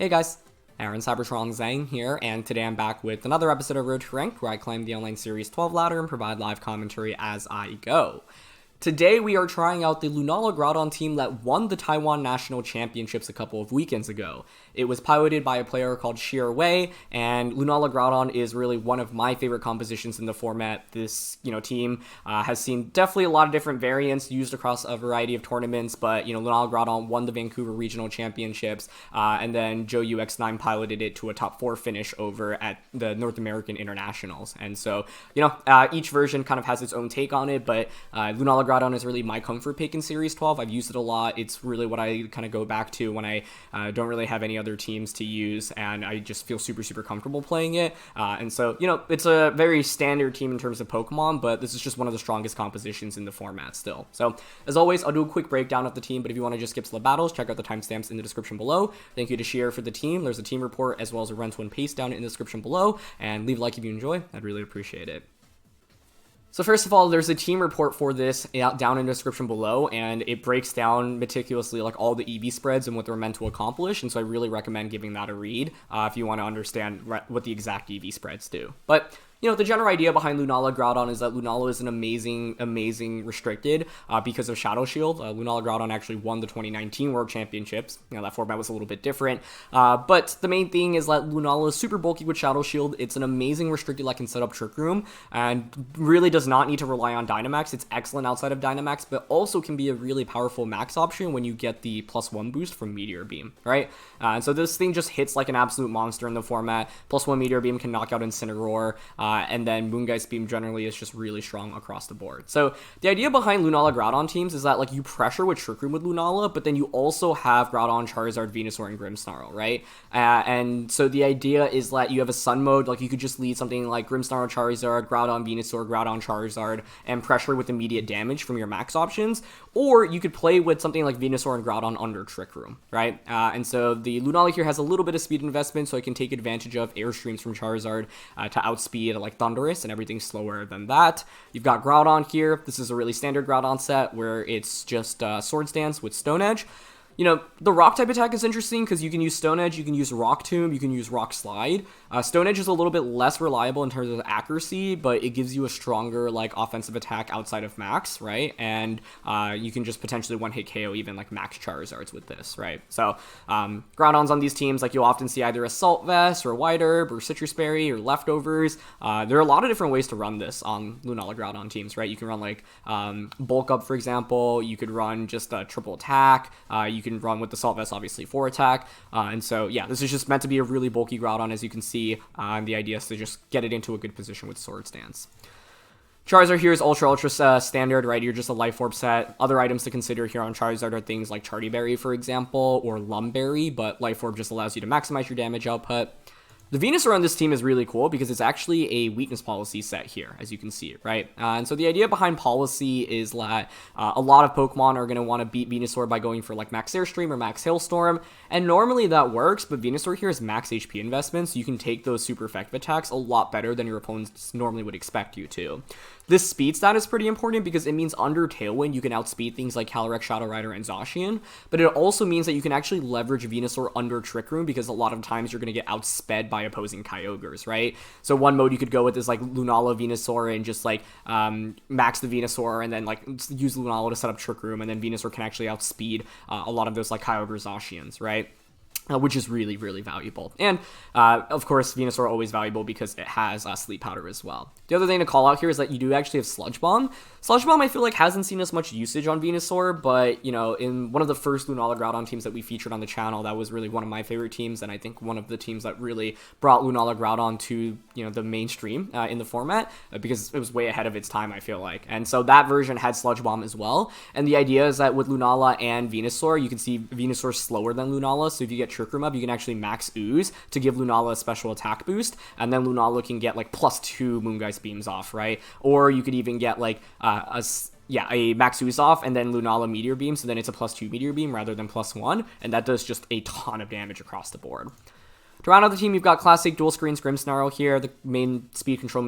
Hey guys, Aaron Cyberstrong Zhang here, and today I'm back with another episode of Road to Ranked, where I climb the online Series 12 ladder and provide live commentary as I go. Today we are trying out the Lunala Groudon team that won the Taiwan National Championships a couple of weekends ago. It was piloted by a player called Xier Wei, and Lunala Groudon is really one of my favorite compositions in the format. This, team has seen definitely a lot of different variants used across a variety of tournaments, but, Lunala Groudon won the Vancouver Regional Championships, and then Joe UX9 piloted it to a top 4 finish over at the North American Internationals. And so, each version kind of has its own take on it, but Lunala Groudon is really my comfort pick in Series 12. I've used it a lot. It's really what I kind of go back to when I don't really have any other teams to use, and I just feel super, super comfortable playing it. And so, it's a very standard team in terms of Pokemon, but this is just one of the strongest compositions in the format still. So, as always, I'll do a quick breakdown of the team, but if you want to just skip to the battles, check out the timestamps in the description below. Thank you to Xier for the team. There's a team report as well as a rental and paste down in the description below, and leave a like if you enjoy. I'd really appreciate it. So first of all, there's a team report for this down in the description below, and it breaks down meticulously like all the EV spreads and what they're meant to accomplish, and so I really recommend giving that a read if you want to understand what the exact EV spreads do. But the general idea behind Lunala Groudon is that Lunala is an amazing restricted because of Shadow Shield. Lunala Groudon actually won the 2019 World Championships. That format was a little bit different. But the main thing is that Lunala is super bulky with Shadow Shield. It's an amazing restricted that can set up Trick Room and really does not need to rely on Dynamax. It's excellent outside of Dynamax, but also can be a really powerful max option when you get the +1 boost from Meteor Beam, right? And so this thing just hits like an absolute monster in the format. +1 Meteor Beam can knock out Incineroar. And then Moongeist Beam generally is just really strong across the board. So the idea behind Lunala Groudon teams is that you pressure with Trick Room with Lunala, but then you also have Groudon, Charizard, Venusaur, and Grimmsnarl, right? And so the idea is that you have a Sun mode, you could just lead something like Grimmsnarl, Charizard, Groudon, Venusaur, Groudon, Charizard, and pressure with immediate damage from your max options, or you could play with something like Venusaur and Groudon under Trick Room, right? And so the Lunala here has a little bit of speed investment, so it can take advantage of Airstreams from Charizard to outspeed like Thundurus, and everything's slower than that. You've got Groudon here. This is a really standard Groudon set where it's just Swords Dance with Stone Edge. The Rock type attack is interesting because you can use Stone Edge, you can use Rock Tomb, you can use Rock Slide. Stone Edge is a little bit less reliable in terms of accuracy, but it gives you a stronger offensive attack outside of Max, right? And you can just potentially one-hit KO even Max Charizards with this, right? So Groudons on these teams, you'll often see either Assault Vest or White Herb or Citrus Berry or Leftovers. There are a lot of different ways to run this on Lunala Groudon teams, right? You can run Bulk Up, for example. You could run just a triple attack. You can run with the Assault Vest, obviously, for attack. And so, yeah, this is just meant to be a really bulky Groudon, as you can see. And the idea is to just get it into a good position with Swords Dance. Charizard here is ultra standard, right? You're just a Life Orb set. Other items to consider here on Charizard are things like Charty Berry, for example, or Lumberry, but Life Orb just allows you to maximize your damage output. The Venusaur on this team is really cool because it's actually a weakness policy set here, as you can see, right? And so the idea behind policy is that a lot of Pokemon are going to want to beat Venusaur by going for Max Airstream or Max Hailstorm, and normally that works, but Venusaur here is max HP investment, so you can take those super effective attacks a lot better than your opponents normally would expect you to. This speed stat is pretty important because it means under Tailwind you can outspeed things like Calyrex, Shadow Rider, and Zacian, but it also means that you can actually leverage Venusaur under Trick Room because a lot of times you're going to get outsped by opposing Kyogres, right? So one mode you could go with is Lunala Venusaur and just max the Venusaur and then use Lunala to set up Trick Room, and then Venusaur can actually outspeed a lot of those Kyogre Zacians, right? Which is really, really valuable. And, of course, Venusaur always valuable because it has Sleep Powder as well. The other thing to call out here is that you do actually have Sludge Bomb. Sludge Bomb, I feel hasn't seen as much usage on Venusaur, but, in one of the first Lunala Groudon teams that we featured on the channel, that was really one of my favorite teams, and I think one of the teams that really brought Lunala Groudon to, the mainstream in the format, because it was way ahead of its time, I feel like. And so that version had Sludge Bomb as well, and the idea is that with Lunala and Venusaur, you can see Venusaur slower than Lunala, so if you get Trick Room up, you can actually max Ooze to give Lunala a special attack boost, and then Lunala can get +2 Moongeist Beams off, right? Or you could even get a max Ooze off and then Lunala Meteor Beam, so then it's a +2 Meteor Beam rather than +1, and that does just a ton of damage across the board. To round out the team, you've got classic dual screens Grimmsnarl here. The main speed control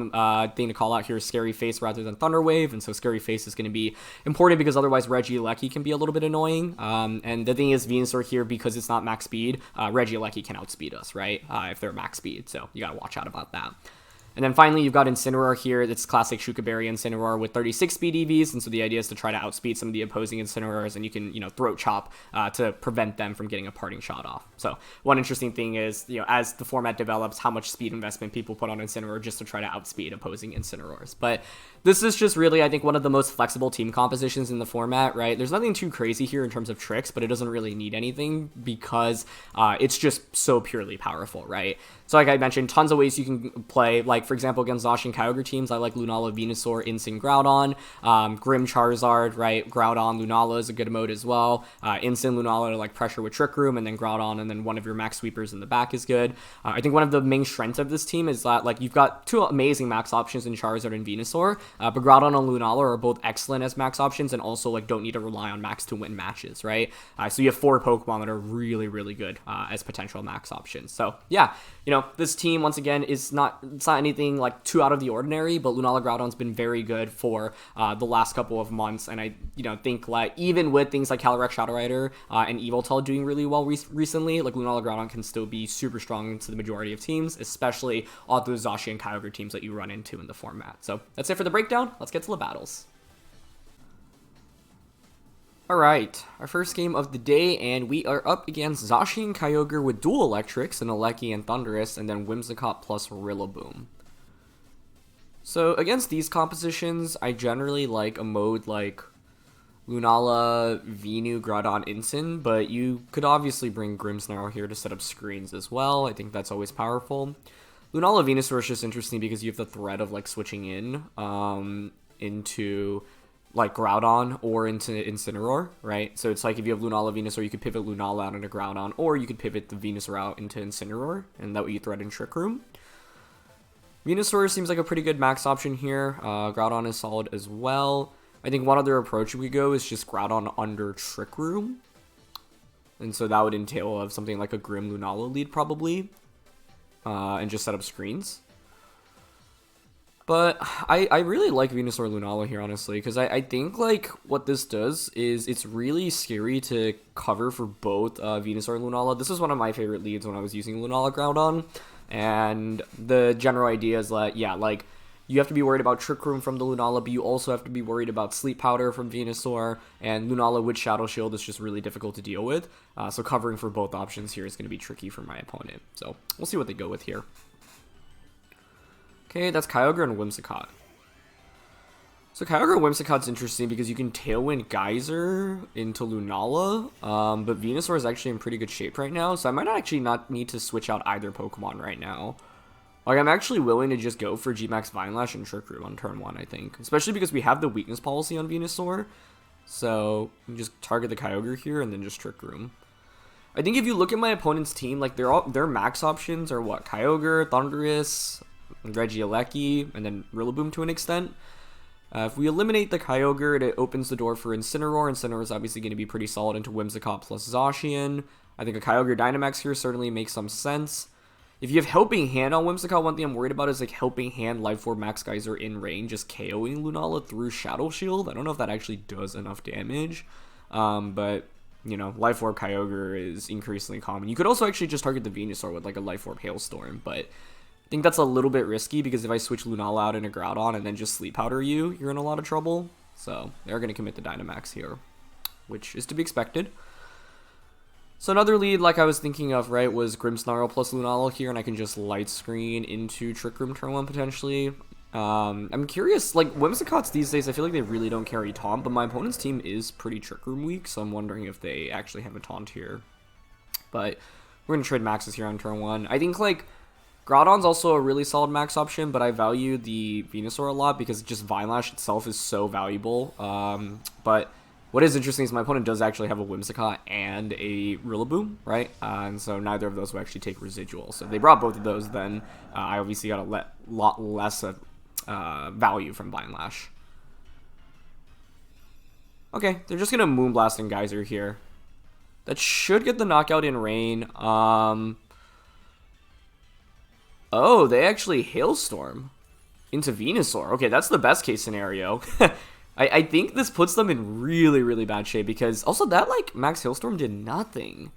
thing to call out here is Scary Face rather than Thunder Wave, and so Scary Face is going to be important because otherwise Regieleki can be a little bit annoying. And the thing is, Venusaur here, because it's not max speed, Regieleki can outspeed us, right? If they're max speed, so you got to watch out about that. And then finally, you've got Incineroar here. It's classic Shukaberry Incineroar with 36 speed EVs, and so the idea is to try to outspeed some of the opposing Incineroars, and you can, throat chop to prevent them from getting a parting shot off. So one interesting thing is, as the format develops, how much speed investment people put on Incineroar just to try to outspeed opposing Incineroars. But this is just really, I think, one of the most flexible team compositions in the format, right? There's nothing too crazy here in terms of tricks, but it doesn't really need anything because it's just so purely powerful, right? So like I mentioned, tons of ways you can play. Like, for example, against Zacian Kyogre teams, I like Lunala Venusaur, Incin Groudon, Grim Charizard, right? Groudon, Lunala is a good mode as well. Incin, Lunala to like pressure with Trick Room, and then Groudon, and then one of your max sweepers in the back is good. I think one of the main strengths of this team is that like you've got two amazing max options in Charizard and Venusaur, but Groudon and Lunala are both excellent as max options and also like don't need to rely on max to win matches, right? So you have 4 Pokemon that are really, really good as potential max options. So yeah, this team, once again, it's not anything like too out of the ordinary, but Lunala Groudon's been very good for the last couple of months, and I think like even with things like Calyrex, Shadow Rider, and Yveltal doing really well recently, like Lunala Groudon can still be super strong to the majority of teams, especially all those Zacian Kyogre teams that you run into in the format. So that's it for the breakdown. Let's get to the battles. Alright, our first game of the day, and we are up against Zacian Kyogre with dual electrics, and Regieleki and Thundurus, and then Whimsicott plus Rillaboom. So against these compositions, I generally like a mode like Lunala, Venu, Groudon, Incin, but you could obviously bring Grimmsnarl here to set up screens as well. I think that's always powerful. Lunala Venusaur is just interesting because you have the threat of like switching into like Groudon or into Incineroar, right? So it's like if you have Lunala Venusaur, you could pivot Lunala out into Groudon, or you could pivot the Venusaur out into Incineroar, and that way you threaten Trick Room. Venusaur seems like a pretty good max option here. Groudon is solid as well. I think one other approach we could go is just Groudon under Trick Room. And so that would entail of something like a Grim Lunala lead probably. And just set up screens. But I really like Venusaur Lunala here, honestly, because I think like what this does is it's really scary to cover for both Venusaur and Lunala. This was one of my favorite leads when I was using Lunala Groudon, and the general idea is that, yeah, like, you have to be worried about Trick Room from the Lunala, but you also have to be worried about Sleep Powder from Venusaur, and Lunala with Shadow Shield is just really difficult to deal with, so covering for both options here is going to be tricky for my opponent. So we'll see what they go with here. Okay, that's Kyogre and Whimsicott. So Kyogre and Whimsicott's interesting because you can Tailwind Geyser into Lunala, but Venusaur is actually in pretty good shape right now, so I might actually not need to switch out either Pokemon right now. Like, I'm actually willing to just go for G-Max Vinelash and Trick Room on turn 1, I think. Especially because we have the Weakness Policy on Venusaur, so you can just target the Kyogre here and then just Trick Room. I think if you look at my opponent's team, like, their max options are what? Kyogre, Thundurus, Regieleki, and then Rillaboom to an extent. If we eliminate the Kyogre, it opens the door for Incineroar. Incineroar is obviously going to be pretty solid into Whimsicott plus Zacian. I think a Kyogre Dynamax here certainly makes some sense. If you have Helping Hand on Whimsicott, one thing I'm worried about is like Helping Hand Life Orb Max Geyser in range, just KOing Lunala through Shadow Shield. I don't know if that actually does enough damage, but Life Orb Kyogre is increasingly common. You could also actually just target the Venusaur with like a Life Orb Hailstorm, but I think that's a little bit risky because if I switch Lunala out into Groudon and then just Sleep Powder you're in a lot of trouble. So they're going to commit the Dynamax here, which is to be expected. So another lead, like I was thinking of, right, was Grimmsnarl plus Lunala here, and I can just light screen into Trick Room turn 1 potentially. I'm curious, like, Whimsicott's these days, I feel like they really don't carry Taunt, but my opponent's team is pretty Trick Room weak, so I'm wondering if they actually have a Taunt here. But we're going to trade Maxes here on turn 1. I think, like, Groudon's also a really solid max option, but I value the Venusaur a lot because just Vinelash itself is so valuable. But what is interesting is my opponent does actually have a Whimsicott and a Rillaboom, right? And so neither of those will actually take residual. So if they brought both of those, then I obviously got a lot less of value from Vinelash. Okay, they're just going to Moonblast and Geyser here. That should get the knockout in rain. Oh, they actually Hailstorm into Venusaur. Okay, that's the best case scenario. I think this puts them in really, really bad shape because also that, like, Max Hailstorm did nothing.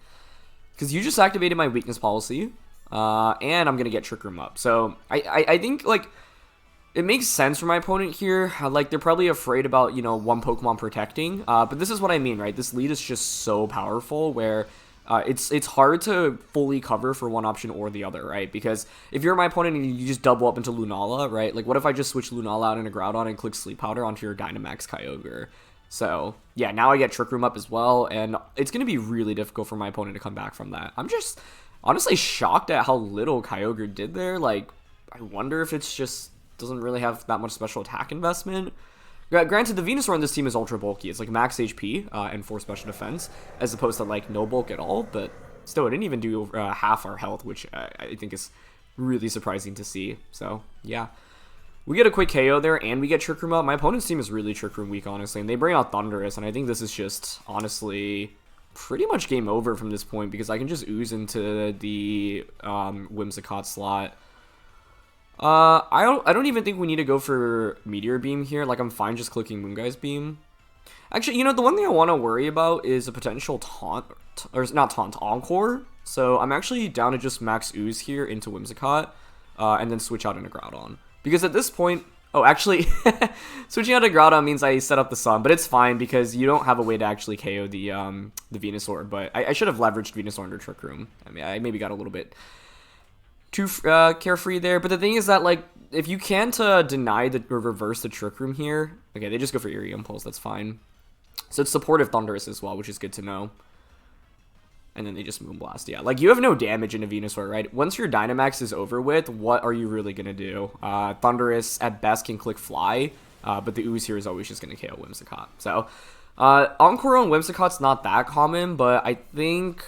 Because you just activated my Weakness Policy, and I'm going to get Trick Room up. So I think, like, it makes sense for my opponent here. Like, they're probably afraid about, you know, one Pokemon protecting. But this is what I mean, right? This lead is just so powerful where it's hard to fully cover for one option or the other, right? Because if you're my opponent and you just double up into Lunala, right? Like, what if I just switch Lunala out into Groudon and click Sleep Powder onto your Dynamax Kyogre? So, yeah, now I get Trick Room up as well, and it's going to be really difficult for my opponent to come back from that. I'm just honestly shocked at how little Kyogre did there. Like, I wonder if it's just doesn't really have that much special attack investment. Granted, the Venusaur on this team is ultra bulky. It's like max HP and 4 special defense, as opposed to like no bulk at all. But still, it didn't even do half our health, which I think is really surprising to see. So yeah, we get a quick KO there, and we get Trick Room up. My opponent's team is really Trick Room weak, honestly, and they bring out Thundurus, and I think this is just honestly pretty much game over from this point because I can just ooze into the Whimsicott slot. I don't even think we need to go for Meteor Beam here. Like, I'm fine just clicking Moonguy's Beam. Actually, you know, the one thing I want to worry about is a potential taunt, or not taunt, Encore. So I'm actually down to just max ooze here into Whimsicott, and then switch out into Groudon. Because at this point, oh, actually, switching out to Groudon means I set up the Sun, but it's fine because you don't have a way to actually KO the Venusaur. But I should have leveraged Venusaur under Trick Room. I mean, I maybe got a little bit too carefree there, but the thing is that, like, if you can't deny the or reverse the Trick Room here, okay, they just go for Eerie Impulse, that's fine. So it's supportive Thundurus as well, which is good to know. And then they just Moonblast, yeah. Like, you have no damage into Venusaur, right? Once your Dynamax is over with, what are you really gonna do? Thundurus at best can click Fly, but the Ooze here is always just gonna KO Whimsicott. So Encore on Whimsicott's not that common, but I think,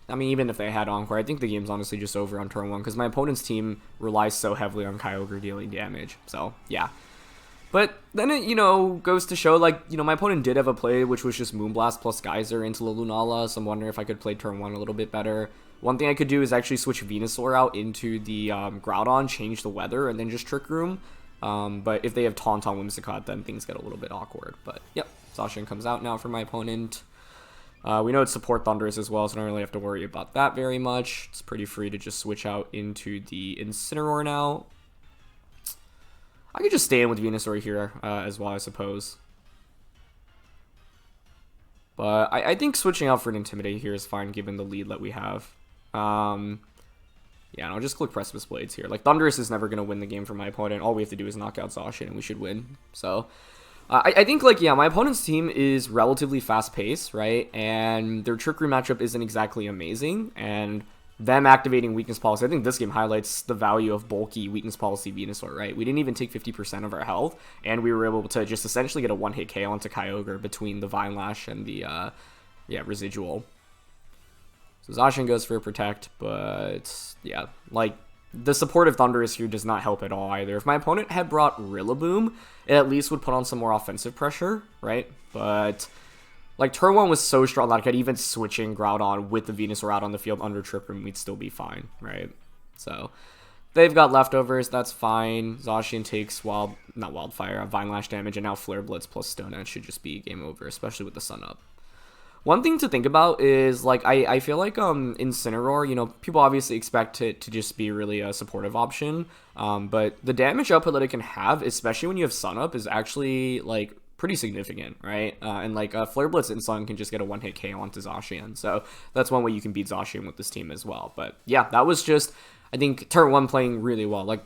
I mean, even if they had Encore, I think the game's honestly just over on turn 1 because my opponent's team relies so heavily on Kyogre dealing damage. So, yeah. But then it, you know, goes to show, like, you know, my opponent did have a play, which was just Moonblast plus Geyser into the Lunala, so I'm wondering if I could play turn 1 a little bit better. One thing I could do is actually switch Venusaur out into the Groudon, change the weather, and then just Trick Room. But if they have Taunt on Whimsicott, then things get a little bit awkward. But, yep, Zacian comes out now for my opponent. We know it's support Thundurus as well, so I don't really have to worry about that very much. It's pretty free to just switch out into the Incineroar now. I could just stay in with Venusaur here as well, I suppose. But I think switching out for an Intimidate here is fine, given the lead that we have. Yeah, and I'll just click Precipice Blades here. Like, Thundurus is never going to win the game for my opponent. All we have to do is knock out Zacian, and we should win. So I think, like, yeah, my opponent's team is relatively fast-paced, right? And their Trick Room matchup isn't exactly amazing. And them activating Weakness Policy, I think this game highlights the value of bulky Weakness Policy Venusaur, right? We didn't even take 50% of our health, and we were able to just essentially get a one-hit KO onto Kyogre between the Vine Lash and the, Residual. So Zacian goes for a Protect, but, yeah, like, the supportive Thundurus here does not help at all either. If my opponent had brought Rillaboom, it at least would put on some more offensive pressure, right? But, like, turn 1 was so strong that I could even switch in Groudon with the Venusaur out on the field under Trick Room, we'd still be fine, right? So, they've got leftovers, that's fine. Zacian takes Vine Lash damage, and now Flare Blitz plus Stone Edge should just be game over, especially with the Sun up. One thing to think about is, like, I feel like Incineroar, you know, people obviously expect it to just be really a supportive option, but the damage output that it can have, especially when you have Sun up, is actually, like, pretty significant, right? And, like, Flare Blitz and Sun can just get a one-hit KO onto Zacian, so that's one way you can beat Zacian with this team as well. But, yeah, that was just, I think, turn 1 playing really well. Like,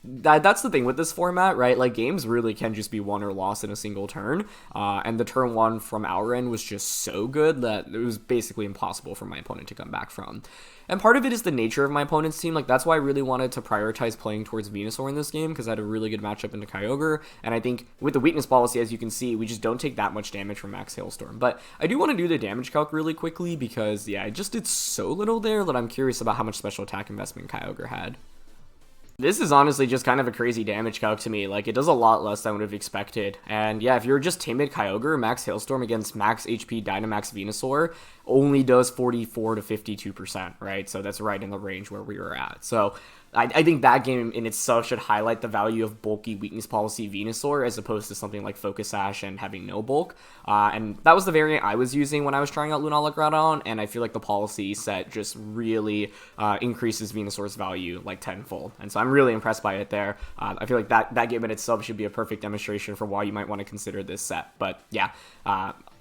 that's the thing with this format, right? Like, games really can just be won or lost in a single turn, and the turn 1 from our end was just so good that it was basically impossible for my opponent to come back from. And part of it is the nature of my opponent's team. Like, that's why I really wanted to prioritize playing towards Venusaur in this game, because I had a really good matchup into Kyogre, and I think with the Weakness Policy, as you can see, we just don't take that much damage from Max Hailstorm. But I do want to do the damage calc really quickly, because, yeah, I just did so little there that I'm curious about how much special attack investment Kyogre had. This is honestly just kind of a crazy damage calc to me. Like, it does a lot less than I would have expected. And yeah, if you're just timid Kyogre, Max Hailstorm against Max HP Dynamax Venusaur only does 44 to 52%, right? So that's right in the range where we were at. So I think that game in itself should highlight the value of bulky Weakness Policy Venusaur as opposed to something like Focus Sash and having no bulk. And that was the variant I was using when I was trying out Lunala Groudon, and I feel like the policy set just really increases Venusaur's value like tenfold. And so I'm really impressed by it there. I feel like that game in itself should be a perfect demonstration for why you might want to consider this set. But yeah,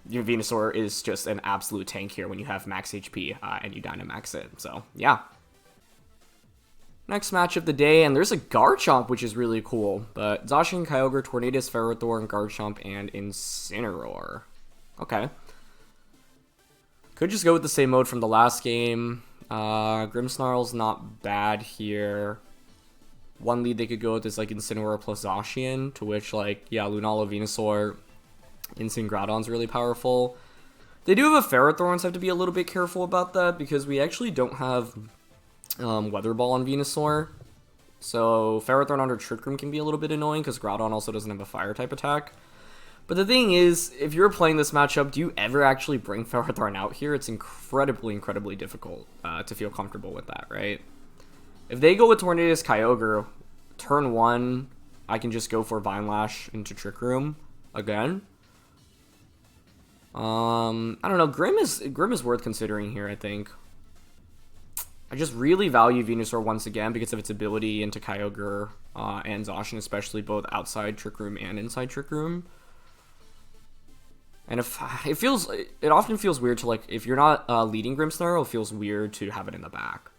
your Venusaur is just an absolute tank here when you have max HP and you Dynamax it. So yeah. Next match of the day, and there's a Garchomp, which is really cool. But Zacian, Kyogre, Tornadus, Ferrothorn, Garchomp, and Incineroar. Okay. Could just go with the same mode from the last game. Grimmsnarl's not bad here. One lead they could go with is like Incineroar plus Zacian, to which like, yeah, Lunala, Venusaur, Insane Groudon's really powerful. They do have a Ferrothorn, so I have to be a little bit careful about that because we actually don't have Weather Ball on Venusaur. So Ferrothorn under Trick Room can be a little bit annoying because Groudon also doesn't have a fire type attack. But the thing is, if you're playing this matchup, do you ever actually bring Ferrothorn out here? It's incredibly difficult to feel comfortable with that, right? If they go with Tornadus Kyogre, turn 1, I can just go for Vine Lash into Trick Room again. I don't know, Grimm is worth considering here, I think. I just really value Venusaur once again because of its ability into Kyogre and Zacian, especially both outside Trick Room and inside Trick Room. And if it often feels weird to, like, if you're not leading Grimmsnarl, it feels weird to have it in the back.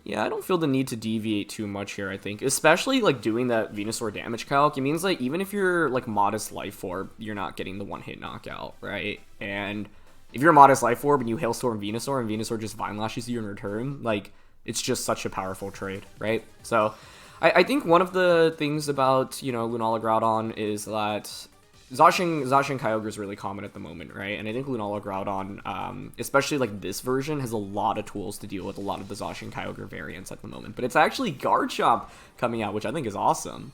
Yeah, I don't feel the need to deviate too much here, I think. Especially, like, doing that Venusaur damage calc. It means, like, even if you're, like, modest Life Orb, you're not getting the one-hit knockout, right? And if you're a modest Life Orb and you Hailstorm Venusaur and Venusaur just Vine Lashes you in return, like, it's just such a powerful trade, right? So I think one of the things about, you know, Lunala Groudon is that Zacian Kyogre is really common at the moment, right? And I think Lunala Groudon, especially like this version, has a lot of tools to deal with a lot of the Zacian Kyogre variants at the moment. But it's actually Garchomp coming out, which I think is awesome.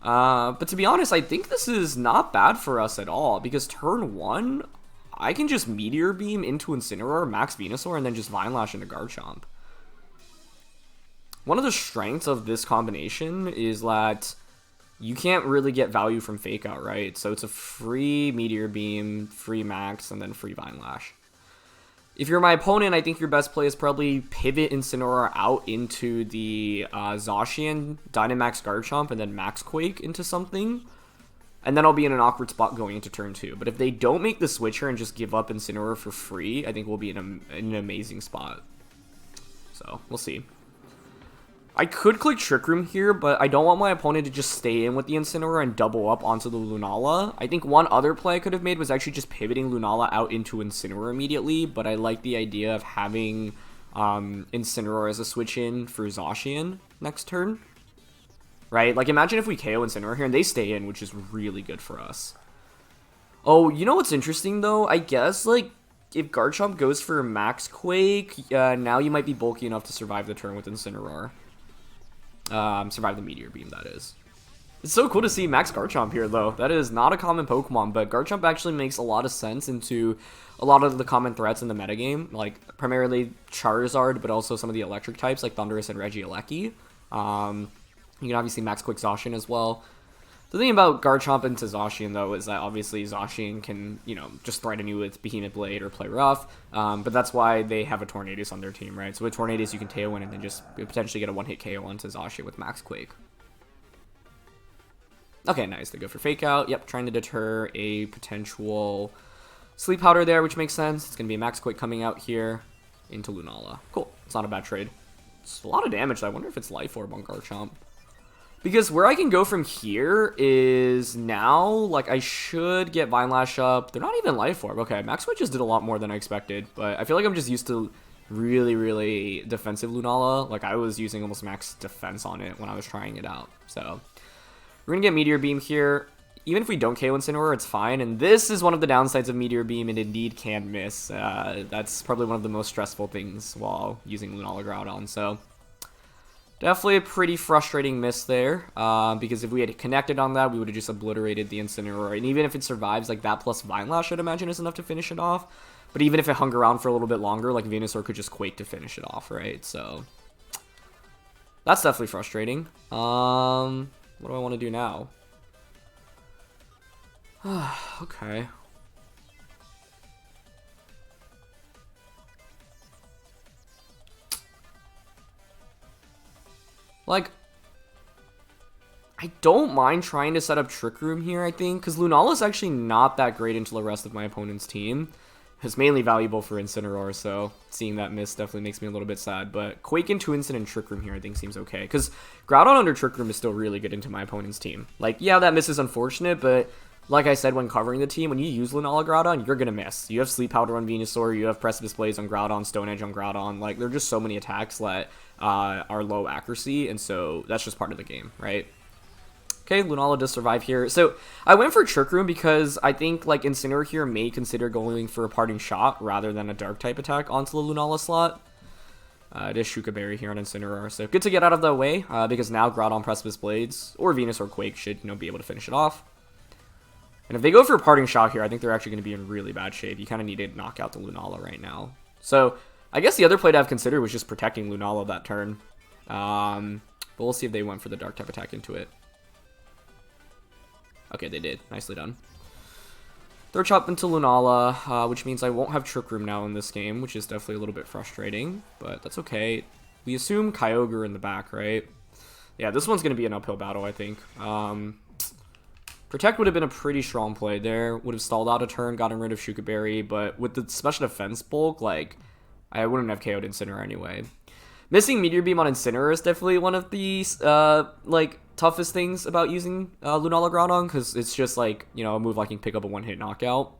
But to be honest, I think this is not bad for us at all, because turn 1, I can just Meteor Beam into Incineroar, Max Venusaur, and then just Vine Lash into Garchomp. One of the strengths of this combination is that you can't really get value from Fake Out, right? So it's a free Meteor Beam, free Max, and then free Vine Lash. If you're my opponent, I think your best play is probably pivot Incineroar out into the Zacian, Dynamax Garchomp, and then Max Quake into something. And then I'll be in an awkward spot going into turn 2. But if they don't make the switch here and just give up Incineroar for free, I think we'll be in an amazing spot. So, we'll see. I could click Trick Room here, but I don't want my opponent to just stay in with the Incineroar and double up onto the Lunala. I think one other play I could have made was actually just pivoting Lunala out into Incineroar immediately, but I like the idea of having Incineroar as a switch-in for Zacian next turn. Right? Like, imagine if we KO Incineroar here and they stay in, which is really good for us. Oh, you know what's interesting, though? I guess, like, if Garchomp goes for Max Quake, now you might be bulky enough to survive the turn with Incineroar. Survive the Meteor Beam, that is. It's so cool to see Max Garchomp here, though. That is not a common Pokemon, but Garchomp actually makes a lot of sense into a lot of the common threats in the metagame, like primarily Charizard, but also some of the electric types like Thundurus and Regieleki. You can obviously Max Quick Zacian as well. The thing about Garchomp into Zacian, though, is that obviously Zacian can, you know, just threaten you with Behemoth Blade or play rough, but that's why they have a Tornadus on their team, right? So with Tornadus, you can Tailwind and then just potentially get a one-hit KO onto Zacian with Max Quake. Okay, nice. They go for Fake Out. Yep, trying to deter a potential Sleep Powder there, which makes sense. It's going to be a Max Quake coming out here into Lunala. Cool. It's not a bad trade. It's a lot of damage, though. I wonder if it's Life Orb on Garchomp. Because where I can go from here is now, like, I should get Vine Lash up. They're not even Life Orb. Okay, Max Quake just did a lot more than I expected, but I feel like I'm just used to really defensive Lunala. Like, I was using almost max defense on it when I was trying it out. So, we're going to get Meteor Beam here. even if we don't KO Incineroar, it's fine. And this is one of the downsides of Meteor Beam. It indeed can miss. That's probably one of the most stressful things while using Lunala Groudon. So definitely a pretty frustrating miss there. Because if we had connected on that, we would have just obliterated the Incineroar. And even if it survives, like that plus Vine Lash, I'd imagine is enough to finish it off. But even if it hung around for a little bit longer, like Venusaur could just Quake to finish it off, right? So that's definitely frustrating. What do I want to do now? Okay. Like, I don't mind trying to set up Trick Room here, I think, because Lunala's actually not that great into the rest of my opponent's team. It's mainly valuable for Incineroar, so seeing that miss definitely makes me a little bit sad. But Quake into Incin and Trick Room here I think seems okay, because Groudon under Trick Room is still really good into my opponent's team. Like, yeah, that miss is unfortunate, but like I said when covering the team, when you use Lunala Groudon, you're going to miss. You have Sleep Powder on Venusaur, you have Precipice Blades on Groudon, Stone Edge on Groudon. Like, there are just so many attacks that are low accuracy, and so that's just part of the game, right? Okay, Lunala does survive here. So I went for Trick Room because I think like Incineroar here may consider going for a Parting Shot rather than a Dark type attack onto the Lunala slot. It is Shuka Berry here on Incineroar, so good to get out of the way because now Groudon Precipice Blades or Venusaur Quake should be able to finish it off. And if they go for a Parting Shot here, I think they're actually going to be in really bad shape. You kind of need to knock out the Lunala right now. So I guess the other play to have considered was just protecting Lunala that turn. But we'll see if they went for the Dark type attack into it. Okay, they did. Nicely done. Third Chop into Lunala, which means I won't have Trick Room now in this game, which is definitely a little bit frustrating, but that's okay. We assume Kyogre in the back, right? Yeah, this one's going to be an uphill battle, I think. Protect would have been a pretty strong play there. Would have stalled out a turn, gotten rid of Shuka Berry, but with the special defense bulk, like, I wouldn't have KO'd Incineroar anyway. Missing Meteor Beam on Incineroar is definitely one of the, like, toughest things about using Lunala Groudon, because it's just like, you know, a move like you can pick up a one-hit knockout.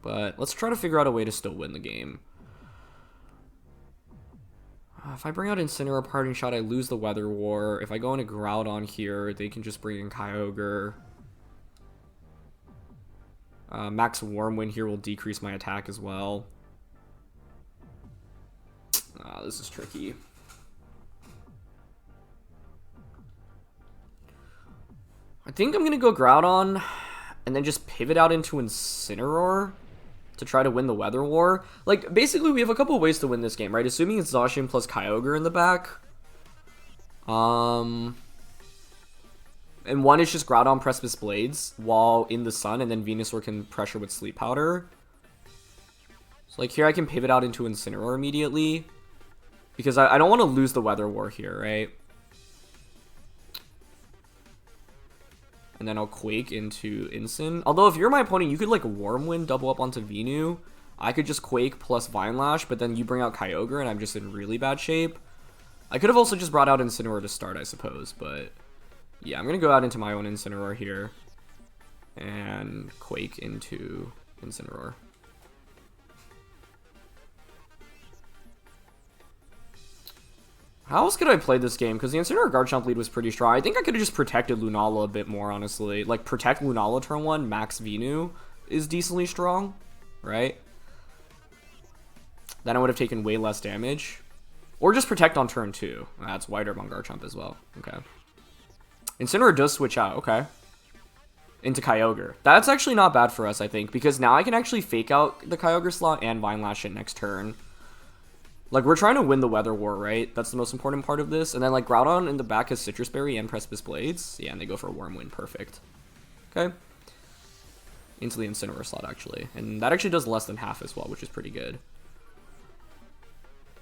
But let's try to figure out a way to still win the game. If I bring out Incineroar Parting Shot, I lose the Weather War. If I go into Groudon here, they can just bring in Kyogre. Max Warmwind here will decrease my attack as well. This is tricky. I think I'm going to go Groudon and then just pivot out into Incineroar to try to win the Weather War. Like, basically, we have a couple ways to win this game, right? Assuming it's Zacian plus Kyogre in the back. And one is just Groudon Precipice Blades while in the sun, and then Venusaur can pressure with Sleep Powder. So, like, here I can pivot out into Incineroar immediately. Because I don't want to lose the Weather War here, right? And then I'll Quake into Incin. Although, if you're my opponent, you could, like, Warmwind double up onto Venu. I could just Quake plus Vine Lash, but then you bring out Kyogre, and I'm just in really bad shape. I could have also just brought out Incineroar to start, I suppose, but yeah, I'm going to go out into my own Incineroar here and Quake into Incineroar. How else could I play this game? Because the Incineroar Garchomp lead was pretty strong. I think I could have just protected Lunala a bit more, honestly. Like, protect Lunala turn 1, max Venu is decently strong, right? Then I would have taken way less damage. Or just protect on turn 2. That's White Herb on Garchomp as well. Okay. Incineroar does switch out, okay. Into Kyogre. That's actually not bad for us, I think, because now I can actually fake out the Kyogre slot and Vine Lash it next turn. Like, we're trying to win the Weather War, right? That's the most important part of this. And then, like, Groudon in the back has Citrus Berry and Precipice Blades. Yeah, and they go for a Warmwind. Perfect. Okay. Into the Incineroar slot, actually. And that actually does less than half as well, which is pretty good.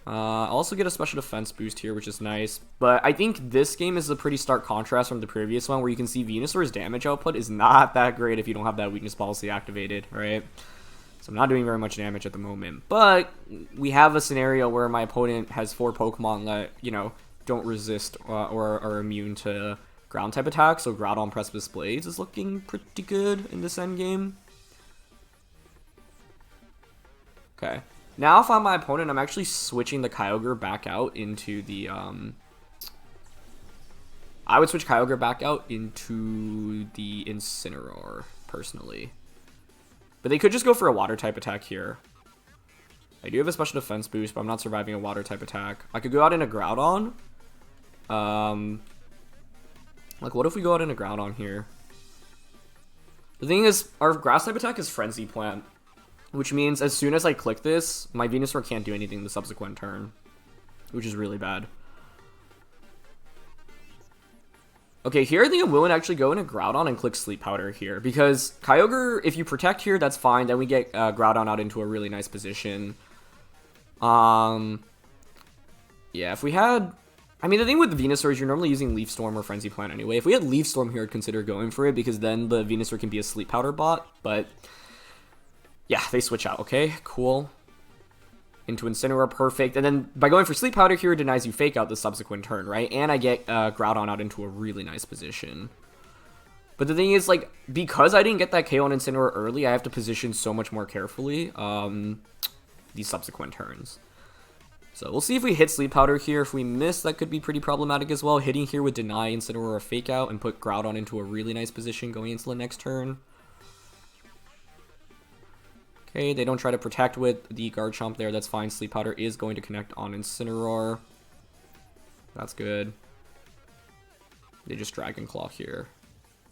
I'll also get a special defense boost here, which is nice. But I think this game is a pretty stark contrast from the previous one, where you can see Venusaur's damage output is not that great if you don't have that Weakness Policy activated, right? So I'm not doing very much damage at the moment. But we have a scenario where my opponent has 4 Pokemon that, you know, don't resist or are immune to ground type attacks. So Groudon Precipice Blades is looking pretty good in this endgame. Okay. Now if I'm my opponent, I'm actually switching the Kyogre back out into the I would switch Kyogre back out into the Incineroar, personally. But they could just go for a water type attack here. I do have a special defense boost, but I'm not surviving a water type attack. I could go out in a Groudon. Like, what if we go out in a Groudon here? The thing is, our grass type attack is Frenzy Plant, which means as soon as I click this, my Venusaur can't do anything the subsequent turn, which is really bad. Okay, here I think I'm willing to actually go in a Groudon and click Sleep Powder here, because Kyogre, if you protect here, that's fine. Then we get Groudon out into a really nice position. Yeah, if we had... I mean, the thing with the Venusaur is you're normally using Leaf Storm or Frenzy Plant anyway. If we had Leaf Storm here, I'd consider going for it, because then the Venusaur can be a Sleep Powder bot, but... yeah, they switch out. Okay, cool. Into Incineroar, perfect. And then by going for Sleep Powder here, it denies you Fake Out the subsequent turn, right? And I get Groudon out into a really nice position. But the thing is, like, because I didn't get that KO on Incineroar early, I have to position so much more carefully these subsequent turns. So we'll see if we hit Sleep Powder here. If we miss, that could be pretty problematic as well. Hitting here would deny Incineroar a Fake Out and put Groudon into a really nice position going into the next turn. Okay, they don't try to protect with the Garchomp there. That's fine. Sleep Powder is going to connect on Incineroar. That's good. They just Dragon Claw here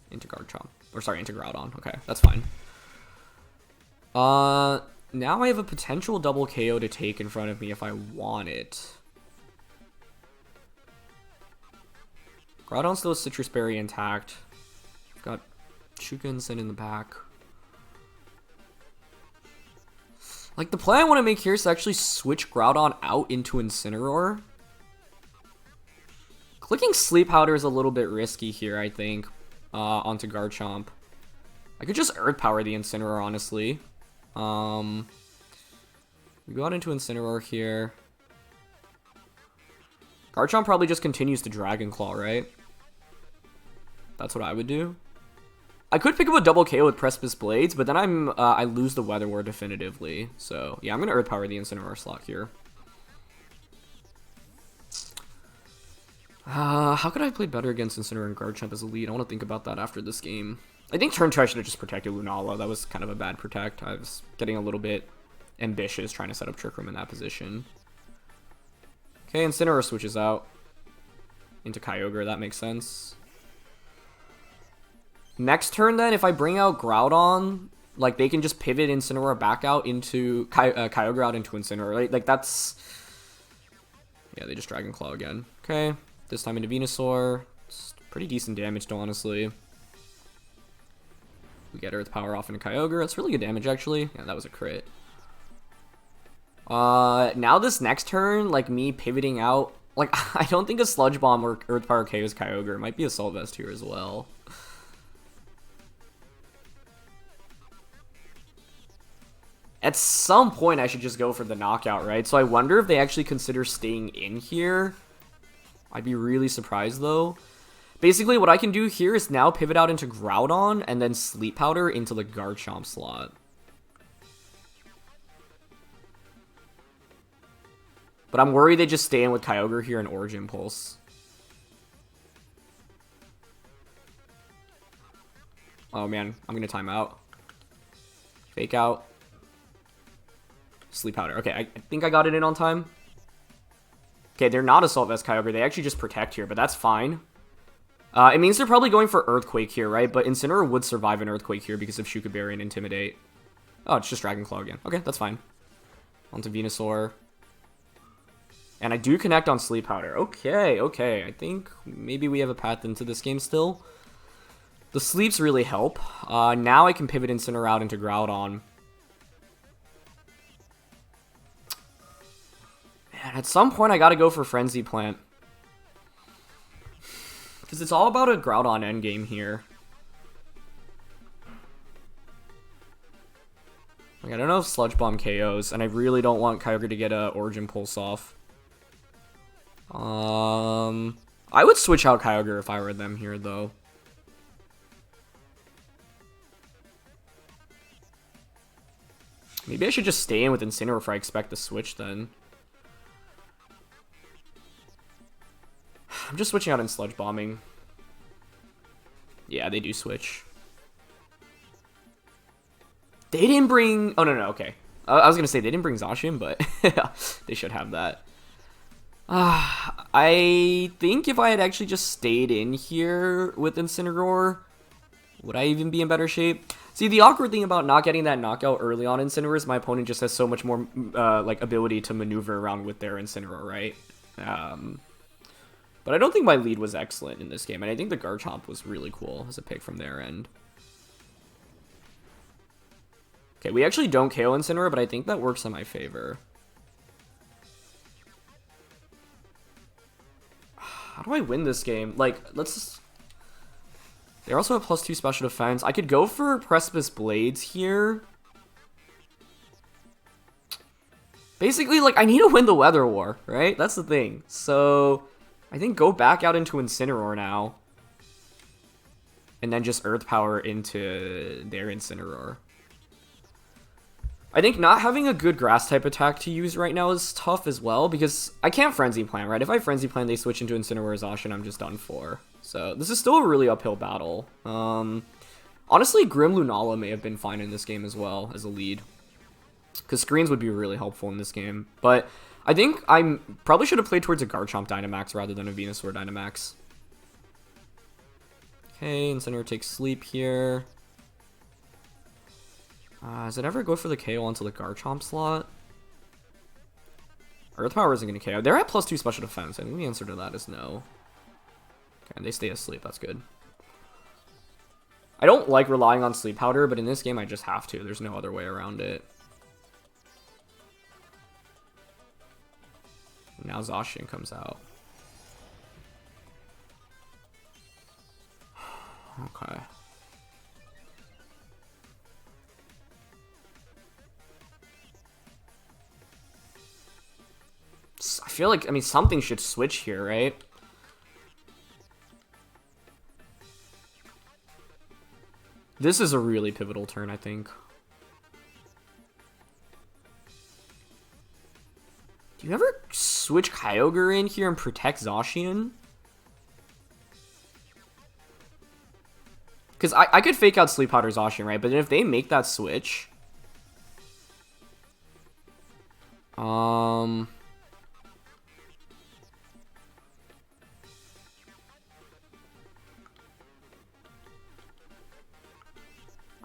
into Garchomp. Or sorry, into Groudon. Okay, that's fine. Now I have a potential double KO to take in front of me if I want it. Groudon's still Citrus Berry intact. I've got Shukensen in the back. Like, the play I want to make here is to actually switch Groudon out into Incineroar. Clicking Sleep Powder is a little bit risky here, I think, onto Garchomp. I could just Earth Power the Incineroar, honestly. We go out into Incineroar here. Garchomp probably just continues to Dragon Claw, right? That's what I would do. I could pick up a double KO with Precipice Blades, but then I lose the Weather Ward definitively. So, yeah, I'm going to Earth Power the Incineroar slot here. How could I play better against Incineroar and Garchomp as a lead? I want to think about that after this game. I think turn 2 I should have just protected Lunala. That was kind of a bad protect. I was getting a little bit ambitious trying to set up Trick Room in that position. Okay, Incineroar switches out into Kyogre. That makes sense. Next turn, then, if I bring out Groudon, like, they can just pivot Incineroar back out into... Kyogre out into Incineroar, right? Like, that's... yeah, they just Dragon Claw again. Okay, this time into Venusaur. It's pretty decent damage, though, honestly. We get Earth Power off into Kyogre. That's really good damage, actually. Yeah, that was a crit. Now this next turn, like, me pivoting out... like, I don't think a Sludge Bomb or Earth Power KOs Kyogre. It might be Assault Vest here as well. At some point, I should just go for the knockout, right? So I wonder if they actually consider staying in here. I'd be really surprised, though. Basically, what I can do here is now pivot out into Groudon and then Sleep Powder into the Garchomp slot. But I'm worried they just stay in with Kyogre here and Origin Pulse. Oh, man. I'm going to time out. Fake out. Sleep Powder. Okay, I think I got it in on time. Okay, they're not Assault Vest Kyogre. They actually just protect here, but that's fine. It means they're probably going for Earthquake here, right? But Incineroar would survive an Earthquake here because of Shuka Berry and Intimidate. Oh, it's just Dragon Claw again. Okay, that's fine. Onto Venusaur. And I do connect on Sleep Powder. Okay, okay. I think maybe we have a path into this game still. The sleeps really help. Now I can pivot Incineroar out into Groudon. Man, at some point I gotta go for Frenzy Plant. Because it's all about a Groudon endgame here. Like, I don't know if Sludge Bomb KOs, and I really don't want Kyogre to get a Origin Pulse off. I would switch out Kyogre if I were them here, though. Maybe I should just stay in with Incineroar if I expect the switch, then. I'm just switching out and Sludge Bombing. Yeah, they do switch. They didn't bring... Oh, no, okay. I was going to say they didn't bring Zacian, but they should have that. I think if I had actually just stayed in here with Incineroar, would I even be in better shape? See, the awkward thing about not getting that knockout early on Incineroar is my opponent just has so much more like ability to maneuver around with their Incineroar, right? But I don't think my lead was excellent in this game, and I think the Garchomp was really cool as a pick from their end. Okay, we actually don't KO Incineroar, but I think that works in my favor. How do I win this game? Like, let's... They also have +2 special defense. I could go for Precipice Blades here. Basically, like, I need to win the Weather War, right? That's the thing. So, I think go back out into Incineroar now. And then just Earth Power into their Incineroar. I think not having a good Grass-type attack to use right now is tough as well, because I can't Frenzy Plant, right? If I Frenzy Plant, they switch into Incineroar Zacian, I'm just done for. So, this is still a really uphill battle. Honestly, Grim Lunala may have been fine in this game as well, as a lead. Because screens would be really helpful in this game. But I think I probably should have played towards a Garchomp Dynamax rather than a Venusaur Dynamax. Okay, Incineroar takes Sleep here. Does it ever go for the KO onto the Garchomp slot? Earth Power isn't going to KO. They're at +2 special defense. I think the answer to that is no. Okay, and they stay asleep. That's good. I don't like relying on Sleep Powder, but in this game I just have to. There's no other way around it. Now Zacian comes out. Okay. I feel like, I mean, something should switch here, right? This is a really pivotal turn, I think. Do you ever switch Kyogre in here and protect Zacian? Because I could fake out Sleep Powder Zacian, right? But then if they make that switch...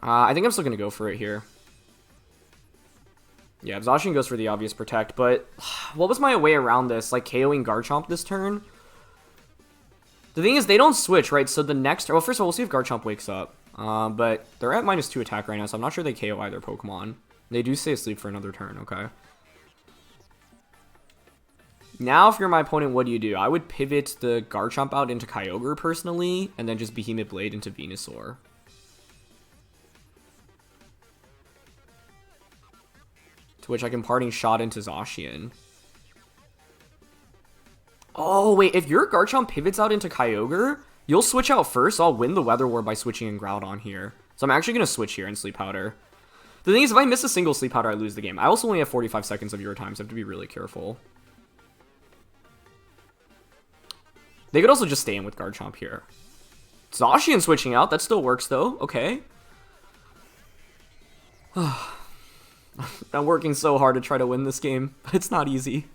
I think I'm still going to go for it here. Yeah, Zacian goes for the obvious protect, but what was my way around this? Like, KOing Garchomp this turn? The thing is, they don't switch, right? So the next... Well, first of all, we'll see if Garchomp wakes up. But they're at -2 attack right now, so I'm not sure they KO either Pokemon. They do stay asleep for another turn, okay? Now, if you're my opponent, what do? I would pivot the Garchomp out into Kyogre, personally, and then just Behemoth Blade into Venusaur. To which I can Parting Shot into Zacian. Oh, wait, if your Garchomp pivots out into Kyogre, you'll switch out first, so I'll win the Weather War by switching in Groudon here. So I'm actually going to switch here in Sleep Powder. The thing is, if I miss a single Sleep Powder, I lose the game. I also only have 45 seconds of your time, so I have to be really careful. They could also just stay in with Garchomp here. Zacian switching out, that still works though, okay. I'm working so hard to try to win this game, but it's not easy.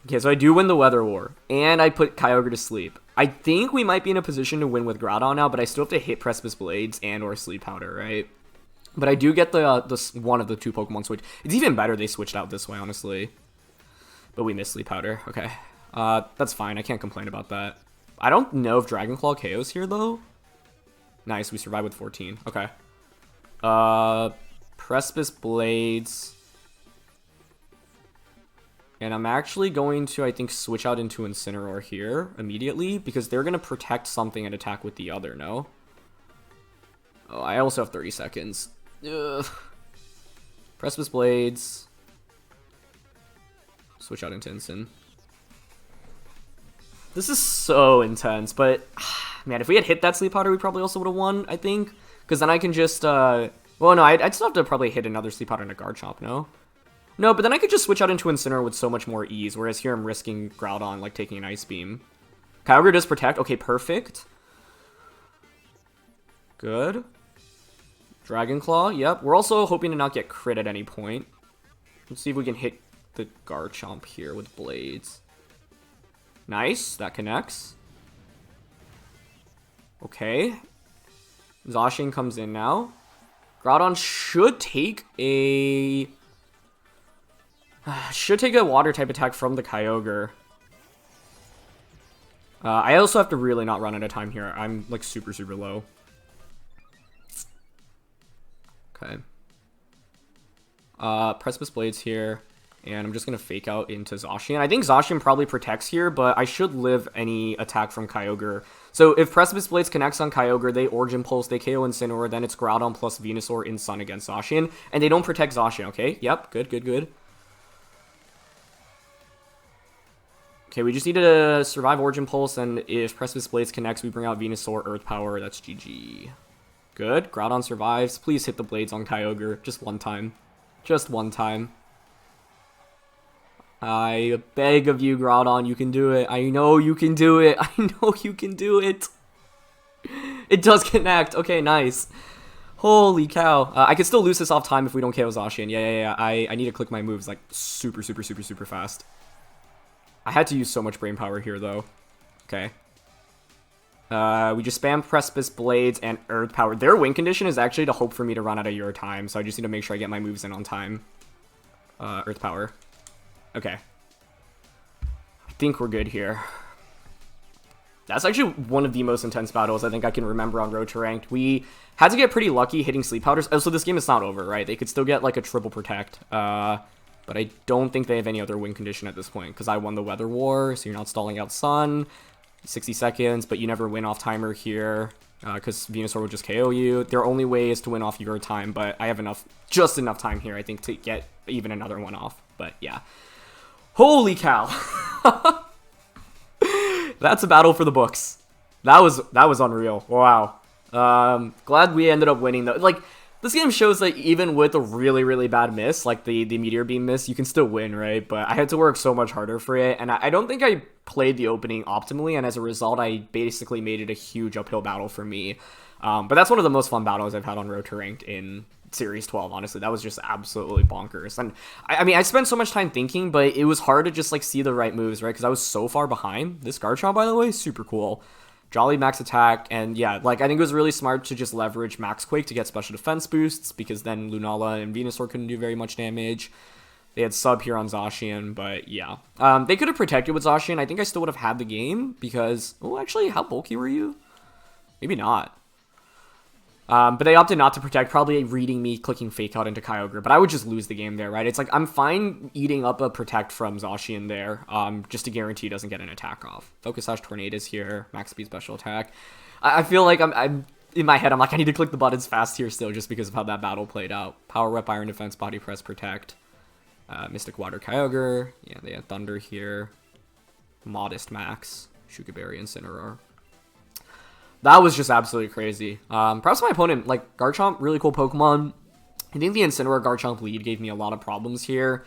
Okay, so I do win the Weather War, and I put Kyogre to sleep. I think we might be in a position to win with Groudon now, but I still have to hit Precipice Blades and or Sleep Powder, right? But I do get the one of the two Pokemon switch. It's even better they switched out this way, honestly. But we missed Sleep Powder, okay. That's fine, I can't complain about that. I don't know if Dragon Claw KOs here, though. Nice, we survived with 14. Okay. Precipice Blades. And I'm actually going to, I think, switch out into Incineroar here immediately, because they're going to protect something and attack with the other, no? Oh, I also have 30 seconds. Ugh. Precipice Blades. Switch out into Incin. This is so intense, but... Man, if we had hit that Sleep Powder, we probably also would have won, I think. Because then I can just, well, no, I'd still have to probably hit another Sleep Powder into Garchomp, no? No, but then I could just switch out into Incineroar with so much more ease, whereas here I'm risking Groudon, like, taking an Ice Beam. Kyogre does protect. Okay, perfect. Good. Dragon Claw, yep. We're also hoping to not get crit at any point. Let's see if we can hit the Garchomp here with Blades. Nice, that connects. Okay. Zacian comes in now. Groudon should take a... water type attack from the Kyogre. I also have to really not run out of time here. I'm like super low. Okay. Precipice Blades here. And I'm just going to fake out into Zacian. I think Zacian probably protects here, but I should live any attack from Kyogre. So if Precipice Blades connects on Kyogre, they Origin Pulse, they KO Incineroar, then it's Groudon plus Venusaur in Sun against Zacian. And they don't protect Zacian, okay? Yep, good. Okay, we just need to survive Origin Pulse, and if Precipice Blades connects, we bring out Venusaur, Earth Power, that's GG. Good, Groudon survives. Please hit the Blades on Kyogre, just one time. Just one time. I beg of you, Groudon, you can do it. I know you can do it. I know you can do it. It does connect. Okay, nice. Holy cow. I could still lose this off time if we don't KO Zacian. Yeah. I need to click my moves, like, super fast. I had to use so much brain power here, though. Okay. We just spam Precipice Blades and Earth Power. Their win condition is actually to hope for me to run out of your time, so I just need to make sure I get my moves in on time. Earth Power. Okay. I think we're good here. That's actually one of the most intense battles I think I can remember on Road to Ranked. We had to get pretty lucky hitting Sleep Powders. Oh, so this game is not over, right? They could still get, like, a triple protect. But I don't think they have any other win condition at this point, because I won the Weather War, so you're not stalling out Sun. 60 seconds, but you never win off timer here, because Venusaur will just KO you. Their only way is to win off your time, but I have just enough time here, I think, to get even another one off. But yeah. Holy cow. That's a battle for the books. That was unreal. Wow. Glad we ended up winning, though. Like, this game shows that even with a really bad miss, like the Meteor Beam miss, you can still win, right? But I had to work so much harder for it, and I don't think I played the opening optimally, and as a result, I basically made it a huge uphill battle for me. But that's one of the most fun battles I've had on Road to Ranked in Series 12, honestly. That was just absolutely bonkers. And I mean, I spent so much time thinking, but it was hard to just, like, see the right moves, right? Because I was so far behind. This Garchomp, by the way, super cool. Jolly max attack, and yeah, like, I think it was really smart to just leverage Max Quake to get special defense boosts, because then Lunala and Venusaur couldn't do very much damage. They had sub here on Zacian, but yeah. They could have protected with Zacian. I think I still would have had the game, because... Oh, actually, how bulky were you? Maybe not. But they opted not to protect, probably reading me clicking Fake Out into Kyogre, but I would just lose the game there, right? It's like, I'm fine eating up a protect from Zacian there, just to guarantee he doesn't get an attack off. Focus Sash Tornadus here, max speed special attack. I feel like I'm in my head, I'm like, I need to click the buttons fast here still, just because of how that battle played out. Power Rep, Iron Defense, Body Press, Protect. Mystic Water, Kyogre. Yeah, they had Thunder here. Modest Max. Shukaberry, Incineroar. That was just absolutely crazy. Perhaps my opponent, like, Garchomp, really cool Pokemon. I think the Incineroar Garchomp lead gave me a lot of problems here.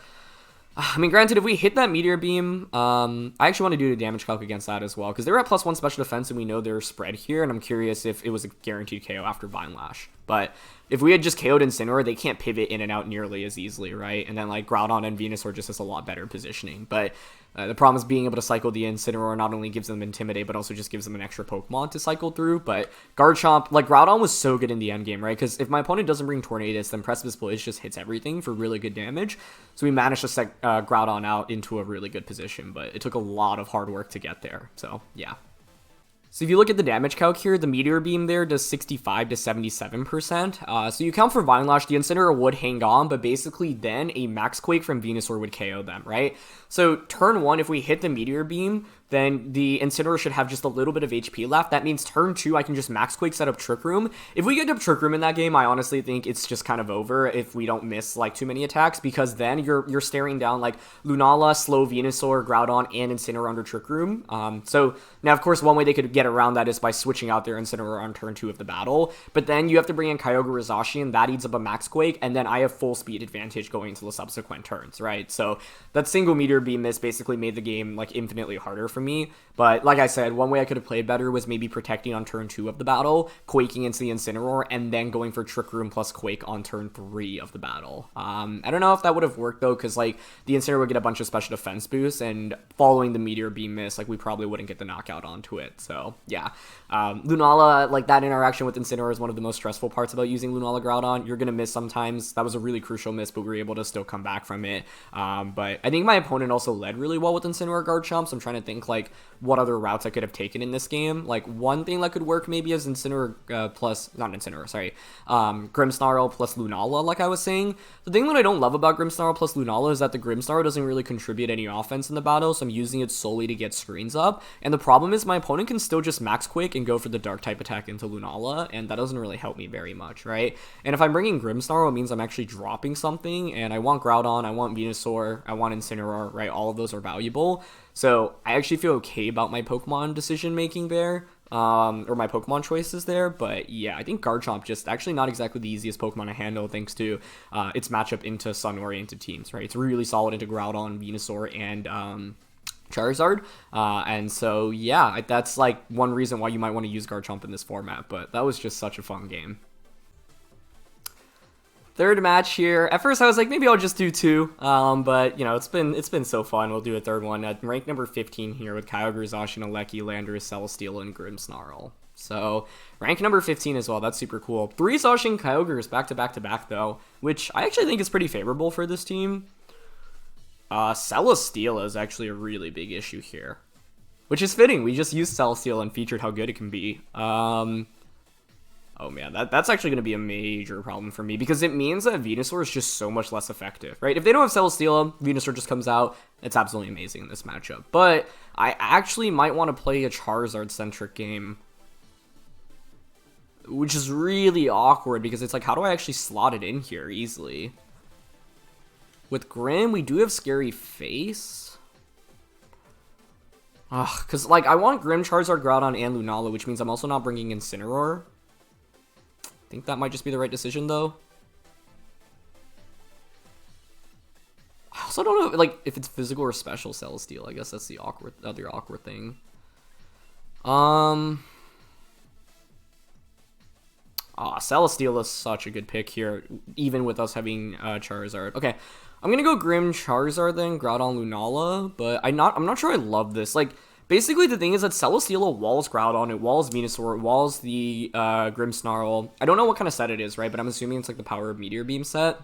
I mean, granted, if we hit that Meteor Beam, I actually want to do the damage calc against that as well, because they're at +1 special defense, and we know they're spread here, and I'm curious if it was a guaranteed KO after Vine Lash. But if we had just KO'd Incineroar, they can't pivot in and out nearly as easily, right? And then, like, Groudon and Venusaur just has a lot better positioning. But the problem is being able to cycle the Incineroar not only gives them Intimidate, but also just gives them an extra Pokemon to cycle through. But Garchomp, like, Groudon was so good in the end game, right? Because if my opponent doesn't bring Tornadus, then Precipice Blades just hits everything for really good damage. So we managed to set Groudon out into a really good position, but it took a lot of hard work to get there. So, yeah. So if you look at the damage calc here, the Meteor Beam there does 65 to 77%. So you count for Vine Lash, the Incineroar would hang on, but basically then a Max Quake from Venusaur would KO them, right? So turn 1, if we hit the Meteor Beam, then the Incineroar should have just a little bit of HP left. That means turn 2, I can just Max Quake, set up Trick Room. If we get up Trick Room in that game, I honestly think it's just kind of over if we don't miss, like, too many attacks, because then you're staring down, like, Lunala, Slow Venusaur, Groudon, and Incineroar under Trick Room. So, now, of course, one way they could get around that is by switching out their Incineroar on turn 2 of the battle, but then you have to bring in Kyogre or Zacian, that eats up a Max Quake, and then I have full speed advantage going into the subsequent turns, right? So, that single Meteor Beam miss basically made the game, like, infinitely harder for me. But like I said, one way I could have played better was maybe protecting on turn 2 of the battle, quaking into the Incineroar, and then going for Trick Room plus Quake on turn 3 of the battle. I don't know if that would have worked though, because like the Incineroar would get a bunch of special defense boosts, and following the Meteor Beam miss, like we probably wouldn't get the knockout onto it. So yeah, Lunala, like that interaction with Incineroar is one of the most stressful parts about using Lunala Groudon. You're gonna miss sometimes. That was a really crucial miss, but we were able to still come back from it. But I think my opponent also led really well with Incineroar Garchomp, so I'm trying to think like what other routes I could have taken in this game. Like one thing that could work maybe is Grimmsnarl plus Lunala, like I was saying. The thing that I don't love about Grimmsnarl plus Lunala is that the Grimmsnarl doesn't really contribute any offense in the battle, so I'm using it solely to get screens up. And the problem is my opponent can still just Max Quake and go for the Dark type attack into Lunala, and that doesn't really help me very much, right? And if I'm bringing Grimmsnarl, it means I'm actually dropping something, and I want Groudon, I want Venusaur, I want Incineroar, right? All of those are valuable. So I actually feel okay about my Pokemon decision making there, or my Pokemon choices there. But yeah, I think Garchomp just actually not exactly the easiest Pokemon to handle thanks to its matchup into Sun-oriented teams, right? It's really solid into Groudon, Venusaur, and Charizard. And so yeah, that's like one reason why you might want to use Garchomp in this format. But that was just such a fun game. Third match here. At first I was like, maybe I'll just do 2, but you know, it's been so fun. We'll do a third one at rank number 15 here with Kyogre, Zacian, Regieleki, Landorus, Celesteela, and Grimmsnarl. So rank number 15 as well. That's super cool. 3 Zacian Kyogres back to back to back though, which I actually think is pretty favorable for this team. Celesteela is actually a really big issue here, which is fitting. We just used Celesteela and featured how good it can be. Oh man, that's actually going to be a major problem for me, because it means that Venusaur is just so much less effective, right? If they don't have Celesteela, Venusaur just comes out. It's absolutely amazing in this matchup. But I actually might want to play a Charizard-centric game, which is really awkward, because it's like, how do I actually slot it in here easily? With Grim, we do have Scary Face. Ugh, because like, I want Grim, Charizard, Groudon, and Lunala, which means I'm also not bringing Incineroar. I think that might just be the right decision, though. I also don't know, like, if it's physical or special Celesteela. I guess that's the other awkward thing. Celesteela is such a good pick here, even with us having Charizard. Okay, I'm gonna go Grim, Charizard, then Groudon, Lunala, but I'm not sure I love this. Like, basically, the thing is that Celesteela walls Groudon, it walls Venusaur, it walls the Grimmsnarl. I don't know what kind of set it is, right? But I'm assuming it's like the Power of Meteor Beam set.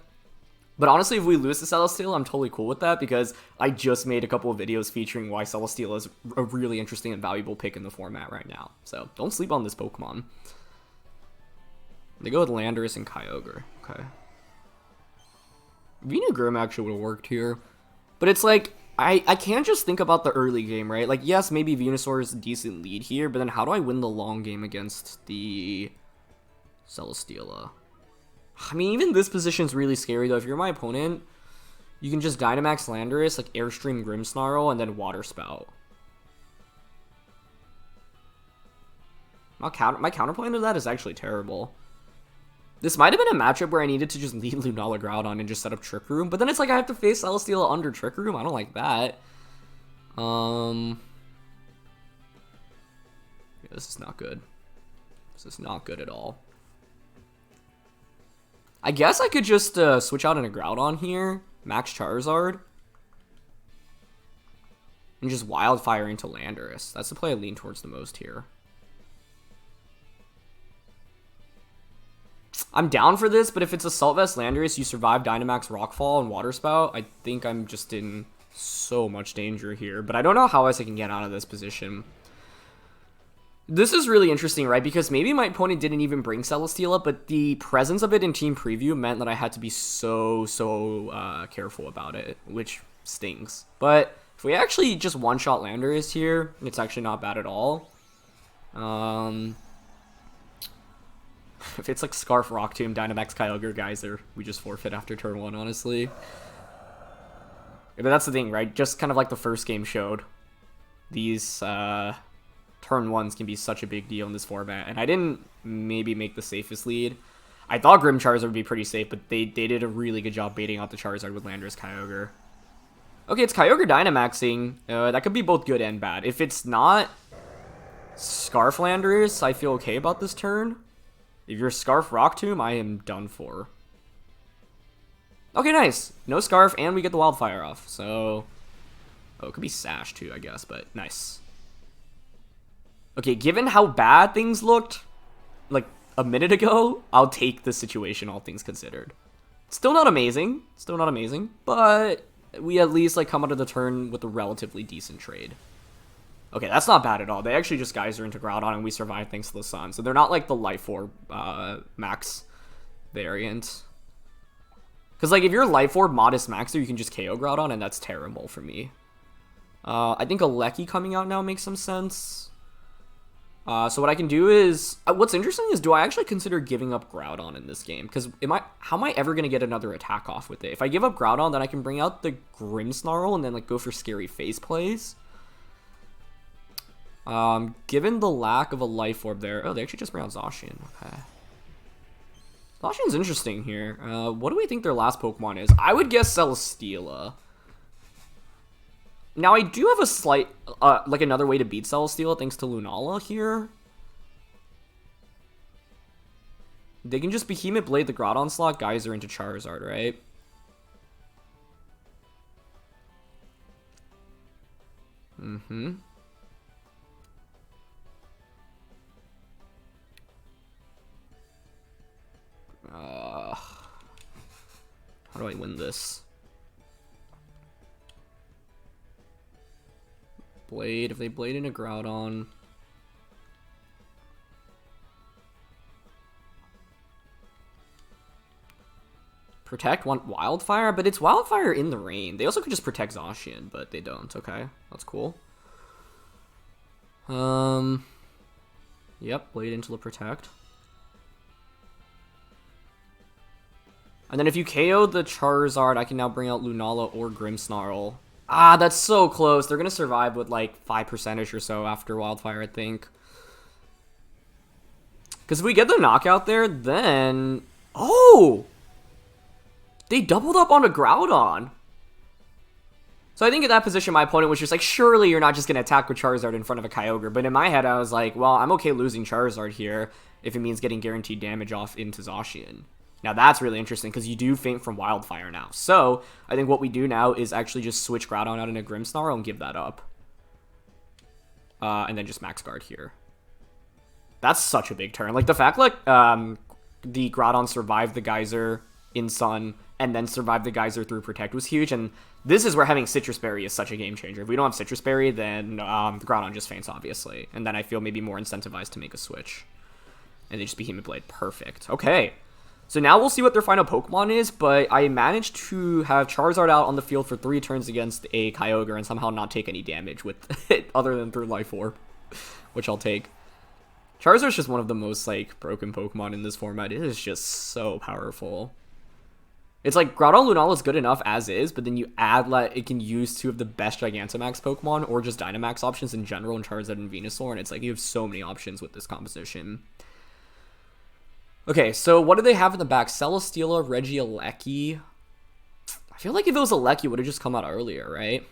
But honestly, if we lose to Celesteela, I'm totally cool with that, because I just made a couple of videos featuring why Celesteela is a really interesting and valuable pick in the format right now. So don't sleep on this Pokemon. They go with Landorus and Kyogre. Okay. Venugrim actually would have worked here. But it's like, I can't just think about the early game, right? Like, yes, maybe Venusaur is a decent lead here, but then how do I win the long game against the Celesteela? I mean, even this position is really scary, though. If you're my opponent, you can just Dynamax Landorus, like Airstream Grimmsnarl, and then Water Spout. My counterpoint to that is actually terrible. This might have been a matchup where I needed to just lead Lunala Groudon and just set up Trick Room, but then it's like I have to face Celesteela under Trick Room. I don't like that. Yeah, this is not good. This is not good at all. I guess I could just switch out in a Groudon here, max Charizard, and just Wildfire into Landorus. That's the play I lean towards the most here. I'm down for this, but if it's Assault Vest Landorus, you survive Dynamax Rockfall and Water Spout, I think I'm just in so much danger here. But I don't know how else I can get out of this position. This is really interesting, right? Because maybe my opponent didn't even bring Celesteela, but the presence of it in Team Preview meant that I had to be so careful about it, which stings. But If we actually just one-shot Landorus here, it's actually not bad at all. If it's like Scarf, Rock Tomb, Dynamax, Kyogre, Geyser, we just forfeit after turn 1, honestly. But that's the thing, right? Just kind of like the first game showed. These turn 1s can be such a big deal in this format. And I didn't maybe make the safest lead. I thought Grim Charizard would be pretty safe, but they did a really good job baiting out the Charizard with Landorus Kyogre. Okay, it's Kyogre Dynamaxing. That could be both good and bad. If it's not Scarf Landorus, I feel okay about this turn. If you're Scarf Rock Tomb, I am done for. Okay, nice. No Scarf, and we get the Wildfire off. So, oh, it could be Sash too, I guess, but nice. Okay, given how bad things looked, like, a minute ago, I'll take the situation, all things considered. Still not amazing. Still not amazing, but we at least, like, come out of the turn with a relatively decent trade. Okay, that's not bad at all. They actually just Geyser into Groudon, and we survive thanks to the Sun. So they're not like the Life Orb max variant. Because, like, if you're Life Orb Modest Maxer, you can just KO Groudon, and that's terrible for me. I think Regieleki coming out now makes some sense. So what I can do is... what's interesting is, do I actually consider giving up Groudon in this game? Because how am I ever going to get another attack off with it? If I give up Groudon, then I can bring out the Grimmsnarl and then, like, go for scary face plays. Given the lack of a Life Orb there... oh, they actually just bring out Zacian. Okay. Zacian's interesting here. What do we think their last Pokemon is? I would guess Celesteela. Now, I do have a slight... like, another way to beat Celesteela thanks to Lunala here. They can just Behemoth Blade the Groudon slot, Geyser into Charizard, right? Mm-hmm. How do I win this? Blade. If they Blade into Groudon. Protect, want Wildfire? But it's Wildfire in the rain. They also could just protect Zacian, but they don't. Okay, that's cool. Yep, Blade into the Protect. And then if you KO the Charizard, I can now bring out Lunala or Grimmsnarl. Ah, that's so close. They're going to survive with like 5% or so after Wildfire, I think. Because if we get the knockout there, then... oh! They doubled up on a Groudon. So I think at that position, my opponent was just like, surely you're not just going to attack with Charizard in front of a Kyogre. But in my head, I was like, well, I'm okay losing Charizard here if it means getting guaranteed damage off into Zacian. Now that's really interesting because you do faint from Wildfire now. So I think what we do now is actually just switch Groudon out into Grimmsnarl and give that up. And then just max guard here. That's such a big turn. Like the fact like the Groudon survived the Geyser in Sun and then survived the Geyser through Protect was huge. And this is where having Citrus Berry is such a game changer. If we don't have Citrus Berry, then the Groudon just faints, obviously. And then I feel maybe more incentivized to make a switch. And they just Behemoth Blade. Perfect. Okay. So now we'll see what their final Pokemon is, but I managed to have Charizard out on the field for 3 turns against a Kyogre and somehow not take any damage with it other than through Life Orb, which I'll take. Charizard's just one of the most, like, broken Pokemon in this format. It is just so powerful. It's like, Groudon Lunala is good enough as is, but then you add, like, it can use 2 of the best Gigantamax Pokemon, or just Dynamax options in general in Charizard and Venusaur, and it's like, you have so many options with this composition. Okay, so what do they have in the back? Celesteela, Regieleki. I feel like if it was a Leki, it would have just come out earlier, right?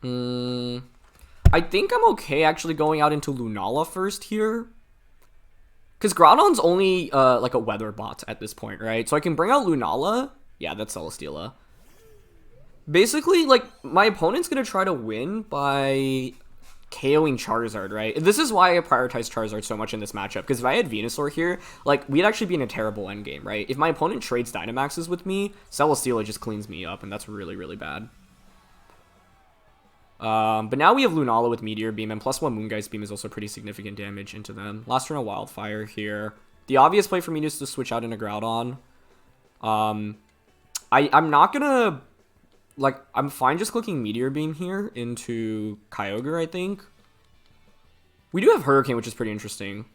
I think I'm okay actually going out into Lunala first here. Because Groudon's only like a weather bot at this point, right? So I can bring out Lunala. Yeah, that's Celesteela. Basically, like, my opponent's going to try to win by... KOing Charizard, right? This is why I prioritize Charizard so much in this matchup, because if I had Venusaur here, like, we'd actually be in a terrible endgame, right? If my opponent trades Dynamaxes with me, Celesteela just cleans me up, and that's really, really bad. But now we have Lunala with Meteor Beam, and +1 Moongeist Beam is also pretty significant damage into them. Last turn of Wildfire here. The obvious play for me is to switch out into Groudon. I'm not gonna, like, I'm fine just clicking Meteor Beam here into Kyogre, I think. We do have Hurricane, which is pretty interesting.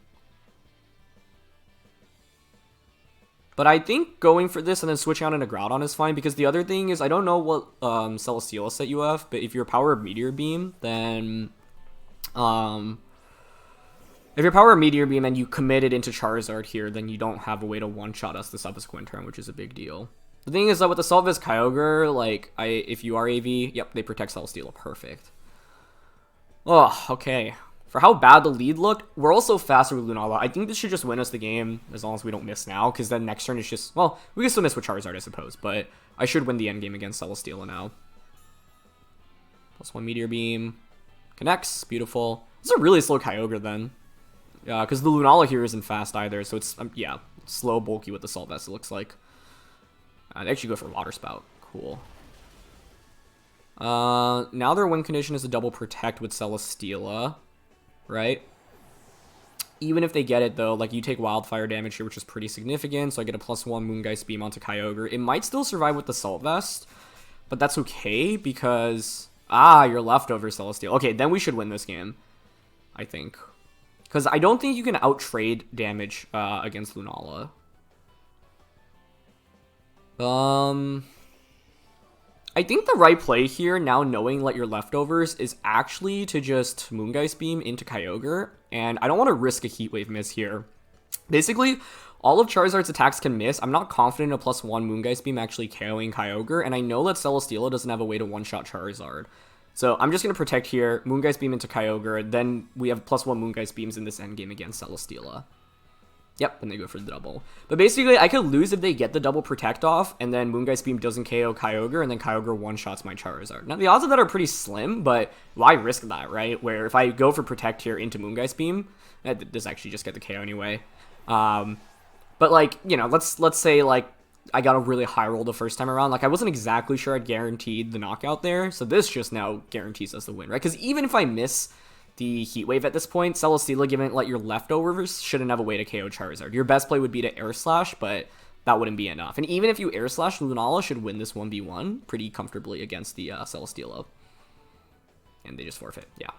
But I think going for this and then switching out into Groudon is fine, because the other thing is, I don't know what Celesteela set you have, but if you're Power of Meteor Beam, then... if you're Power of Meteor Beam and you commit it into Charizard here, then you don't have a way to one-shot us the subsequent turn, which is a big deal. The thing is that with the Assault Vest Kyogre, like, if you are AV, yep, they protect Celesteela. Perfect. Oh, okay. For how bad the lead looked, we're also faster with Lunala. I think this should just win us the game, as long as we don't miss now, because then next turn is just... Well, we can still miss with Charizard, I suppose, but I should win the endgame against Celesteela now. +1 Meteor Beam. Connects. Beautiful. This is a really slow Kyogre, then. Because the Lunala here isn't fast either, so it's, yeah, slow, bulky with the Assault Vest, it looks like. They actually go for Water Spout. Cool. Now their win condition is a double protect with Celesteela, right? Even if they get it, though, like, you take Wildfire damage here, which is pretty significant, so I get a +1 Moongeist Beam onto Kyogre. It might still survive with the Assault Vest, but that's okay, because... Ah, you're leftover Celesteela. Okay, then we should win this game, I think. Because I don't think you can out-trade damage against Lunala. I think the right play here, now knowing your leftovers, is actually to just Moongeist Beam into Kyogre. And I don't want to risk a Heat Wave miss here. Basically, all of Charizard's attacks can miss. I'm not confident a +1 Moongeist Beam actually KOing Kyogre. And I know that Celesteela doesn't have a way to one-shot Charizard. So I'm just going to protect here, Moongeist Beam into Kyogre, then we have +1 Moongeist Beams in this endgame against Celesteela. Yep, and they go for the double. But basically, I could lose if they get the double protect off, and then Moongeist Beam doesn't KO Kyogre, and then Kyogre one-shots my Charizard. Now, the odds of that are pretty slim, but why risk that, right? Where if I go for protect here into Moongeist Beam, that does actually just get the KO anyway. But, like, you know, let's say, like, I got a really high roll the first time around. Like, I wasn't exactly sure I'd guaranteed the knockout there, so this just now guarantees us the win, right? Because even if I miss the Heat Wave at this point, Celesteela, given your leftovers, shouldn't have a way to KO Charizard. Your best play would be to Air Slash, but that wouldn't be enough. And even if you Air Slash, Lunala should win this 1v1 pretty comfortably against the Celesteela. And they just forfeit, yeah.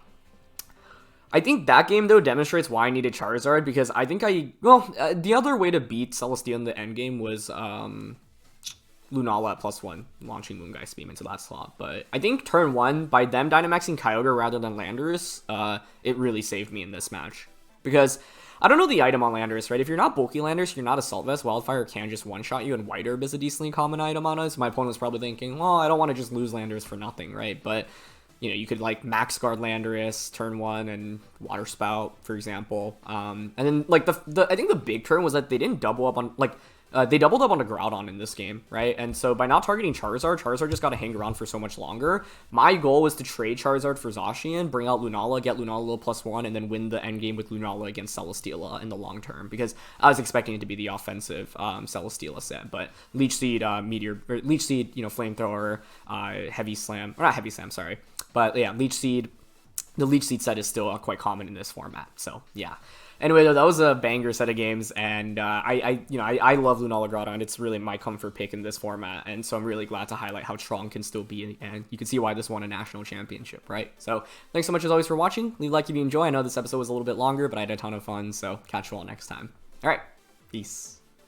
I think that game, though, demonstrates why I needed Charizard, because I think the other way to beat Celesteela in the endgame was Lunala at +1, launching Moongeist Beam into that slot. But I think turn 1, by them Dynamaxing Kyogre rather than Landorus, it really saved me in this match. Because I don't know the item on Landorus, right? If you're not bulky Landorus, you're not Assault Vest, Wildfire can just one-shot you, and White Herb is a decently common item on us. My opponent was probably thinking, well, I don't want to just lose Landorus for nothing, right? But... you know, you could, like, max guard Landorus, turn 1, and Water Spout, for example. And then, like, I think the big turn was that they didn't double up on, like, they doubled up on a Groudon in this game, right? And so by not targeting Charizard just got to hang around for so much longer. My goal was to trade Charizard for Zacian, bring out Lunala, get Lunala a little +1, and then win the endgame with Lunala against Celesteela in the long term, because I was expecting it to be the offensive Celesteela set, but Leech Seed, Leech Seed, you know, Flamethrower, Heavy Slam, or not Heavy Slam, sorry. But yeah, Leech Seed, the Leech Seed set is still quite common in this format. So yeah. Anyway, though, that was a banger set of games, and I love Lunala Groudon. It's really my comfort pick in this format, and so I'm really glad to highlight how strong can still be, and you can see why this won a national championship, right? So thanks so much as always for watching. Leave a like if you enjoy. I know this episode was a little bit longer, but I had a ton of fun. So catch you all next time. All right, peace.